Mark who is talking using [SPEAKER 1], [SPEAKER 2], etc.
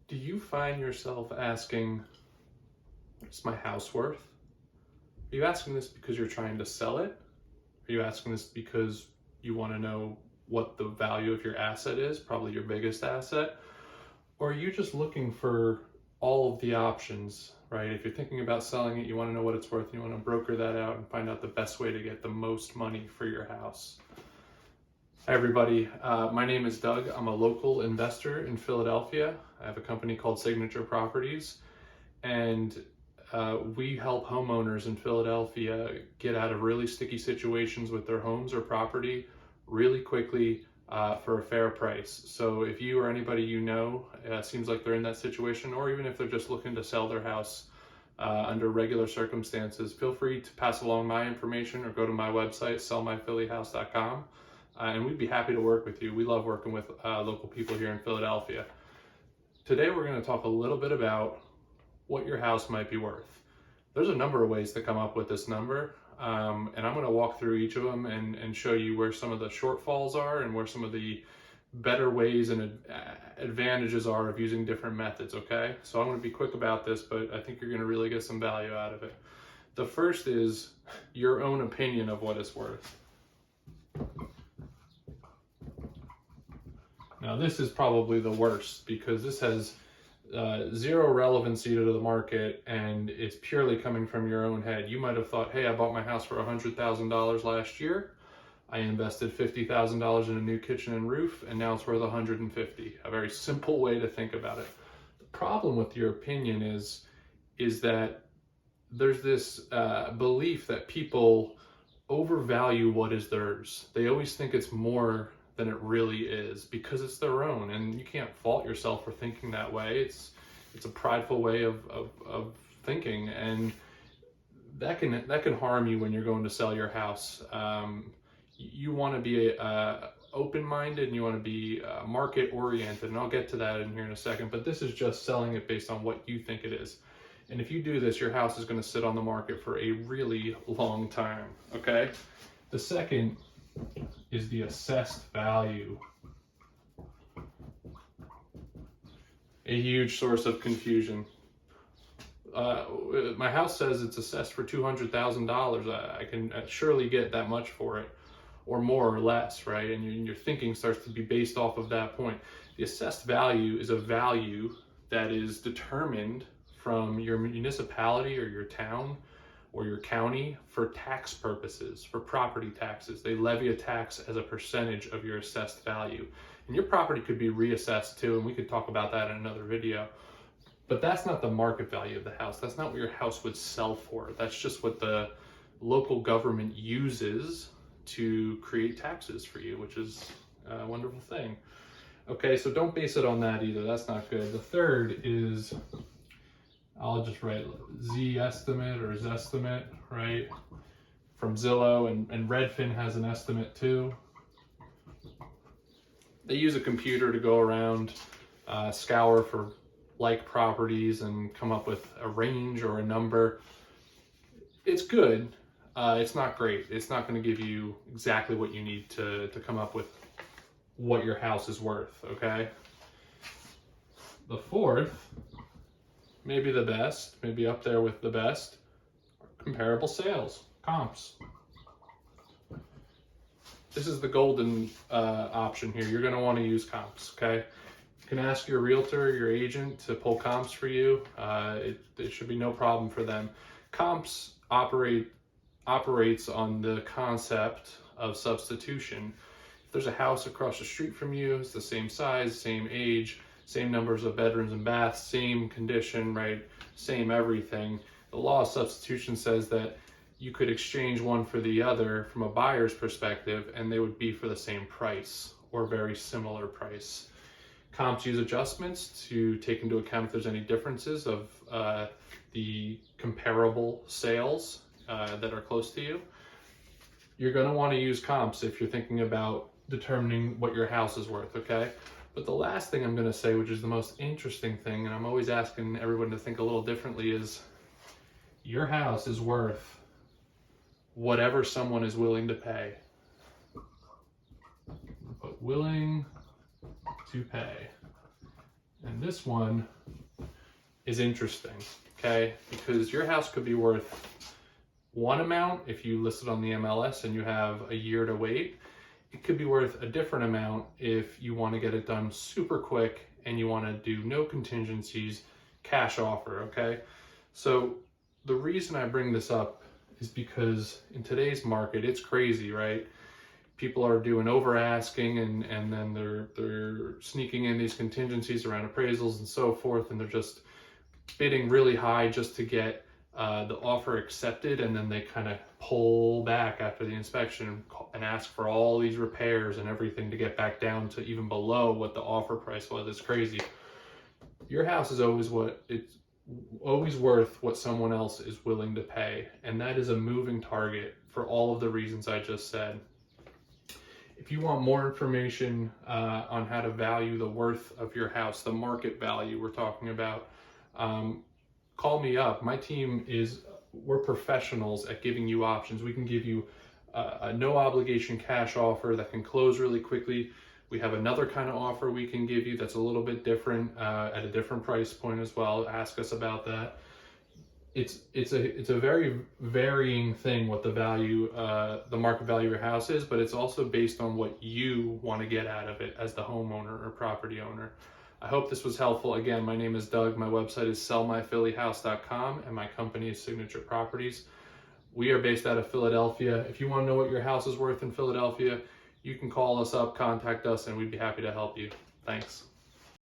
[SPEAKER 1] Do you find yourself asking, what's my house worth? Are you asking this because you're trying to sell it? Are you asking this because you want to know what the value of your asset is, probably your biggest asset? Or are you just looking for all of the options, right? If you're thinking about selling it, you want to know what it's worth, you want to broker that out and find out the best way to get the most money for your house. Hi everybody, my name is Doug. I'm a local investor in Philadelphia. I have a company called Signature Properties, and we help homeowners in Philadelphia get out of really sticky situations with their homes or property really quickly for a fair price. So if you or anybody you know seems like they're in that situation, or even if they're just looking to sell their house under regular circumstances, feel free to pass along my information or go to my website, sellmyphillyhouse.com. And we'd be happy to work with you. We love working with local people here in Philadelphia. Today we're going to talk a little bit about what your house might be worth. There's a number of ways to come up with this number, and I'm going to walk through each of them and show you where some of the shortfalls are and where some of the better ways and advantages are of using different methods, okay? So I'm going to be quick about this, but I think you're going to really get some value out of it. The first is your own opinion of what it's worth. Now this is probably the worst because this has zero relevancy to the market and it's purely coming from your own head. You might have thought, hey, I bought my house for $100,000 last year. I invested $50,000 in a new kitchen and roof, and now it's worth $150,000. A very simple way to think about it. The problem with your opinion is that there's this belief that people overvalue what is theirs. They always think it's more than it really is because it's their own, and you can't fault yourself for thinking that way. It's a prideful way of thinking, and that can harm you when you're going to sell your house. You want to be open-minded, and you want to be market-oriented, and I'll get to that in here in a second, but this is just selling it based on what you think it is. And if you do this, your house is going to sit on the market for a really long time, okay? The second is the assessed value. A huge source of confusion. My house says it's assessed for $200,000. I can surely get that much for it, or more or less, right? And your thinking starts to be based off of that point. The assessed value is a value that is determined from your municipality or your town or your county for tax purposes, for property taxes. They levy a tax as a percentage of your assessed value. And your property could be reassessed too, and we could talk about that in another video. But that's not the market value of the house. That's not what your house would sell for. That's just what the local government uses to create taxes for you, which is a wonderful thing. Okay, so don't base it on that either. That's not good. The third is, I'll just write Zestimate or Zestimate, right? From Zillow, and Redfin has an estimate too. They use a computer to go around, scour for like properties and come up with a range or a number. It's good. It's not great. It's not going to give you exactly what you need to come up with what your house is worth, okay? The fourth, maybe the best, maybe up there with the best, comparable sales, comps. This is the golden option here. You're going to want to use comps, okay? You can ask your realtor, your agent to pull comps for you. It should be no problem for them. Comps operates on the concept of substitution. If there's a house across the street from you, it's the same size, same age, same numbers of bedrooms and baths, same condition, right? Same everything. The law of substitution says that you could exchange one for the other from a buyer's perspective, and they would be for the same price or very similar price. Comps use adjustments to take into account if there's any differences of the comparable sales that are close to you. You're going to want to use comps if you're thinking about determining what your house is worth, okay? But the last thing I'm going to say, which is the most interesting thing, and I'm always asking everyone to think a little differently, is your house is worth whatever someone is willing to pay. But willing to pay. And this one is interesting, okay? Because your house could be worth one amount if you list it on the MLS and you have a year to wait. It could be worth a different amount if you want to get it done super quick and you want to do no contingencies, cash offer, okay? So the reason I bring this up is because in today's market, it's crazy, right? People are doing over asking and then they're sneaking in these contingencies around appraisals and so forth, and they're just bidding really high just to get the offer accepted, and then they kind of pull back after the inspection and ask for all these repairs and everything to get back down to even below what the offer price was. It's crazy. Your house is always worth what someone else is willing to pay, and that is a moving target for all of the reasons I just said. If you want more information on how to value the worth of your house, the market value we're talking about, call me up. My team we're professionals at giving you options. We can give you a no obligation cash offer that can close really quickly. We have another kind of offer we can give you that's a little bit different at a different price point as well. Ask us about that. It's a very varying thing what the value, the market value of your house is, but it's also based on what you want to get out of it as the homeowner or property owner. I hope this was helpful. Again, my name is Doug. My website is sellmyphillyhouse.com and my company is Signature Properties. We are based out of Philadelphia. If you want to know what your house is worth in Philadelphia, you can call us up, contact us, and we'd be happy to help you. Thanks.